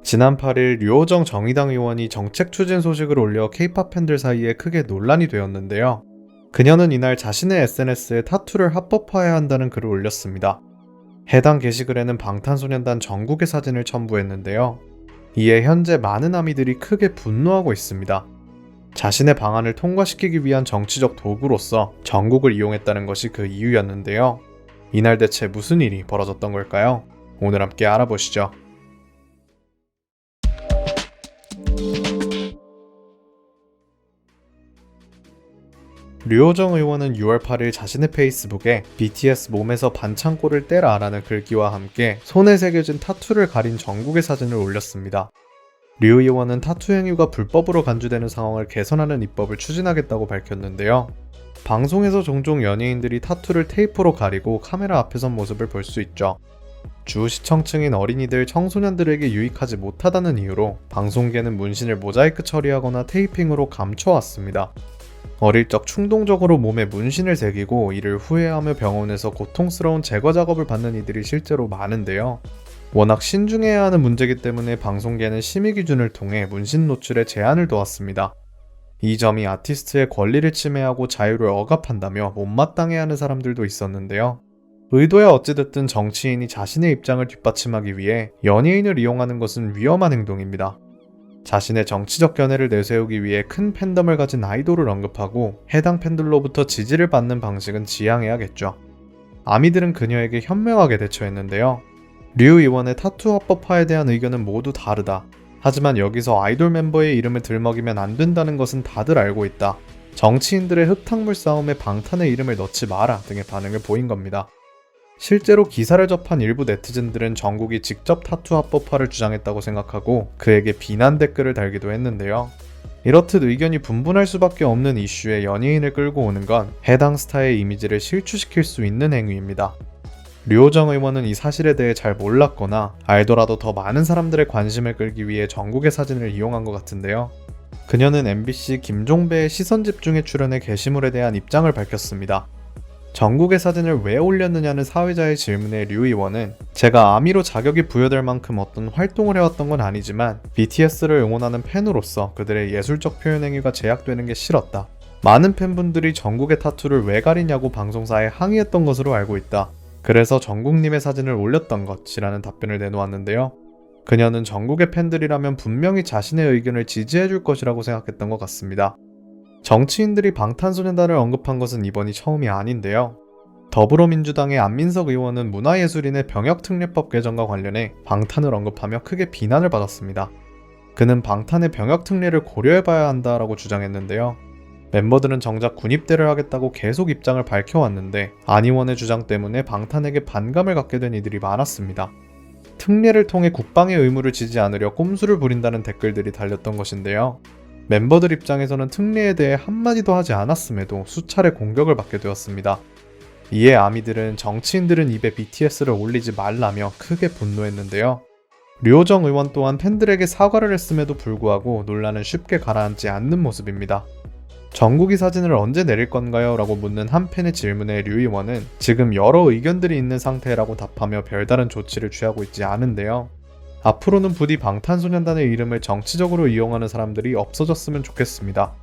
지난 8일 류호정 정의당 의원이 정책 추진 소식을 올려 K-팝 팬들 사이에 크게 논란이 되었는데요. 그녀는 이날 자신의 SNS에 타투를 합법화해야 한다는 글을 올렸습니다. 해당 게시글에는 방탄소년단 정국의 사진을 첨부했는데요. 이에 현재 많은 아미들이 크게 분노하고 있습니다. 자신의 방안을 통과시키기 위한 정치적 도구로서 정국을 이용했다는 것이 그 이유였는데요. 이날 대체 무슨 일이 벌어졌던 걸까요? 오늘 함께 알아보시죠. 류호정 의원은 6월 8일 자신의 페이스북에 BTS 몸에서 반창고를 떼라라는 글귀와 함께 손에 새겨진 타투를 가린 정국의 사진을 올렸습니다. 류 의원은 타투 행위가 불법으로 간주되는 상황을 개선하는 입법을 추진하겠다고 밝혔는데요. 방송에서 종종 연예인들이 타투를 테이프로 가리고 카메라 앞에 선 모습을 볼 수 있죠. 주 시청층인 어린이들, 청소년들에게 유익하지 못하다는 이유로 방송계는 문신을 모자이크 처리하거나 테이핑으로 감춰왔습니다. 어릴 적 충동적으로 몸에 문신을 새기고 이를 후회하며 병원에서 고통스러운 제거 작업을 받는 이들이 실제로 많은데요. 워낙 신중해야 하는 문제이기 때문에 방송계는 심의 기준을 통해 문신 노출에 제한을 두었습니다. 이 점이 아티스트의 권리를 침해하고 자유를 억압한다며 못마땅해 하는 사람들도 있었는데요. 의도야 어찌됐든 정치인이 자신의 입장을 뒷받침하기 위해 연예인을 이용하는 것은 위험한 행동입니다. 자신의 정치적 견해를 내세우기 위해 큰 팬덤을 가진 아이돌을 언급하고 해당 팬들로부터 지지를 받는 방식은 지양해야겠죠. 아미들은 그녀에게 현명하게 대처했는데요. 류 의원의 타투 합법화에 대한 의견은 모두 다르다. 하지만 여기서 아이돌 멤버의 이름을 들먹이면 안 된다는 것은 다들 알고 있다. 정치인들의 흙탕물 싸움에 방탄의 이름을 넣지 마라 등의 반응을 보인 겁니다. 실제로 기사를 접한 일부 네티즌들은 정국이 직접 타투 합법화를 주장했다고 생각하고 그에게 비난 댓글을 달기도 했는데요. 이렇듯 의견이 분분할 수밖에 없는 이슈에 연예인을 끌고 오는 건 해당 스타의 이미지를 실추시킬 수 있는 행위입니다. 류호정 의원은 이 사실에 대해 잘 몰랐거나 알더라도 더 많은 사람들의 관심을 끌기 위해 정국의 사진을 이용한 것 같은데요. 그녀는 MBC 김종배의 시선집중에 출연해 게시물에 대한 입장을 밝혔습니다. 정국의 사진을 왜 올렸느냐는 사회자의 질문에 류 의원은 제가 아미로 자격이 부여될 만큼 어떤 활동을 해왔던 건 아니지만 BTS를 응원하는 팬으로서 그들의 예술적 표현 행위가 제약되는 게 싫었다. 많은 팬분들이 정국의 타투를 왜 가리냐고 방송사에 항의했던 것으로 알고 있다. 그래서 정국님의 사진을 올렸던 것이라는 답변을 내놓았는데요. 그녀는 정국의 팬들이라면 분명히 자신의 의견을 지지해줄 것이라고 생각했던 것 같습니다. 정치인들이 방탄소년단을 언급한 것은 이번이 처음이 아닌데요. 더불어민주당의 안민석 의원은 문화예술인의 병역특례법 개정과 관련해 방탄을 언급하며 크게 비난을 받았습니다. 그는 방탄의 병역특례를 고려해봐야 한다라고 주장했는데요. 멤버들은 정작 군입대를 하겠다고 계속 입장을 밝혀왔는데 안 의원의 주장 때문에 방탄에게 반감을 갖게 된 이들이 많았습니다. 특례를 통해 국방의 의무를 지지 않으려 꼼수를 부린다는 댓글들이 달렸던 것인데요. 멤버들 입장에서는 특례에 대해 한마디도 하지 않았음에도 수차례 공격을 받게 되었습니다. 이에 아미들은 정치인들은 입에 BTS를 올리지 말라며 크게 분노했는데요. 류호정 의원 또한 팬들에게 사과를 했음에도 불구하고 논란은 쉽게 가라앉지 않는 모습입니다. 정국이 사진을 언제 내릴 건가요? 라고 묻는 한 팬의 질문에 류 의원은 지금 여러 의견들이 있는 상태라고 답하며 별다른 조치를 취하고 있지 않은데요. 앞으로는 부디 방탄소년단의 이름을 정치적으로 이용하는 사람들이 없어졌으면 좋겠습니다.